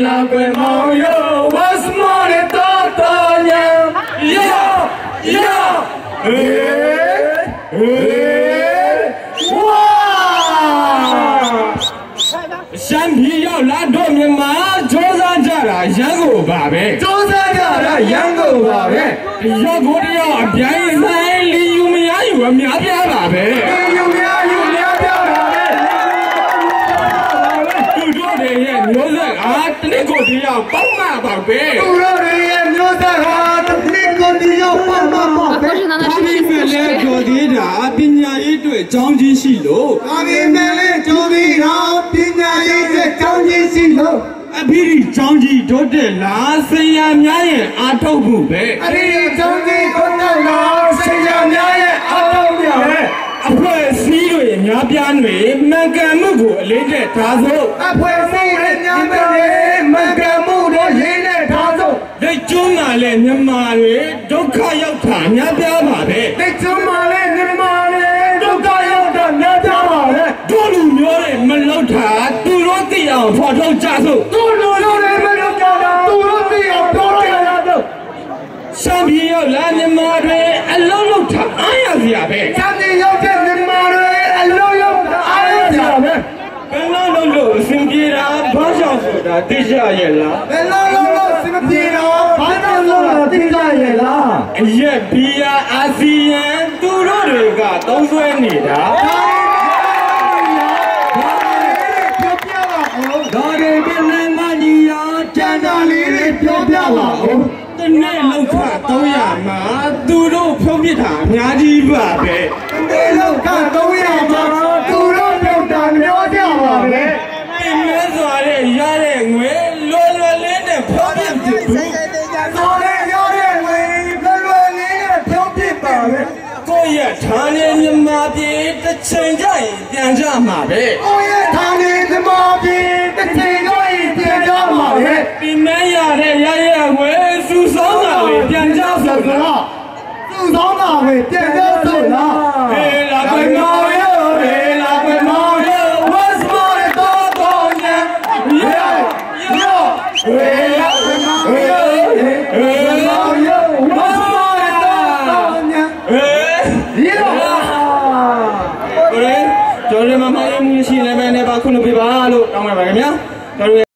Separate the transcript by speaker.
Speaker 1: la yo was more totanya yo wow ရှမ်းပြည်ရောက်လာတော့မြန်မာစ조사ကြတာရန်ကုန်ပါပဲစ조사ကြတာရန်ကုန်ပါပဲရောက်ကိုတယောက်အပြိုင်ဆိုင်လီယူမရယူအများပြားပါပဲလီယူမရယူအများပြားပါပဲသူတို့တွေရဲ့မျိုးဆက်အားတနစ်ကိုတယောက်ပေါက်မှာပါပဲသူတို့တွေရဲ့မျိုးဆက်အားတနစ်ကိုတယောက်ပေါက်မှာပါပဲဒါပေမဲ့လည်းကြော်သေးတာပညာရေးအတွက်အကြောင်းကြီးရှိလို့ဒါပေမဲ့လည်းကြော်သေးတာပညာရေးအတွက်အကြောင်းကြီးရှိလို့အဘိဓိကျောင်းကြီးတိုးတက်လာဆရာများရဲ့အားထုတ်မှုပဲအဘိဓိကျောင်းကြီးတိုးတက်လာဆရာများရဲ့အားထုတ်မှုပဲအဖွဲ့အစည်းတွေများပြားတွေမှန်ကန်မှုကိုအလေးနဲ့ထားစို့အဖွဲ့အစည်းတွေများပြားတွေမှန်ကန်မှုတွေရေးနဲ့ထားစို့လက်ကျွန်းမှာလည်းမြန်မာတွေဒုက္ခရောက်တာများပြားပါပဲလက်ကျွန်းမှာလည်းမြန်မာတွေဒုက္ခရောက်တာများပြားပါပဲတို့လူမျိုးတွေမလောက်တာသူတို့သိအောင်ဖော်ထုတ်ကြစို့တို့လူမျိုးတွေမလောက်တာသူတို့သိအောင်ဖော်ထုတ်ကြစို့ရှမ်းပြည်ရောက်လာမြန်မာတွေအလုံးလုံးထအားရစရာပဲရှမ်းပြည်ရောက်တဲ့မြန်မာတွေအလုံးလုံးအားရစရာပဲဘယ်လိုလုပ်လို့အစဉ်ပြေတာဘာကြောင့်ဆိုတာသိကြရဲ့လားဘယ်လိုလုပ်လို့အစဉ်ပြေတာဘာကြောင့်လို့သိကြရဲ့လားအရက်ဘီယာအာဆီယံသူတို့တွေကသုံးဆွဲနေတာဒါတွေပြန်လည်မညီရာကျန်တာလေးတွေပြောပြပါဦးတနေ့လောက်ခ300မှာသူတို့ဖြုံးပြတာအများကြီးပါပဲတနေ့လောက်ခ300မှာသူတို့ဖြုံးတာများကြပါပဲပြင်မဲစွာတဲ့ရတဲ့ငွေလွယ်လွယ်လေးနဲ့ဖြုံးပြတယ်ဘူးဆိုတဲ့ရတဲ့ငွေလွယ်လွယ်လေးနဲ့ဖြုံးပြပါပဲကိုယ့်ရဲ့ဌာနေမြန်မာပြည်တစ်ချိန်ကျရင်ပြန်ကြမှာပဲကိုယ့်ရဲ့ဌာနေမြန်မာပြည်တစ်ချိန်ကျရင်ပြန်ကြမှာပဲပြင်မဲရတဲ့ရရဲ့ငွေစုဆောင်းတာလေပြန်ကြဆိုတော့စုဆောင်းတာပဲပြန်ကြဆိုတော့ဟေးလာကွယ်မောင်ရောဟေးလာကွယ်မောင်ရော what's moreတော့ညာရောဟေးလာကွယ်မောင်ရောဟေးမောင်ရော what's moreတော့ညာဟေးရောကျွန်တော်မမရေးမှုရှိနေမယ်နဲ့ပါခုလုပ်ပြပါလို့တောင်းပါပါခင်ဗျာ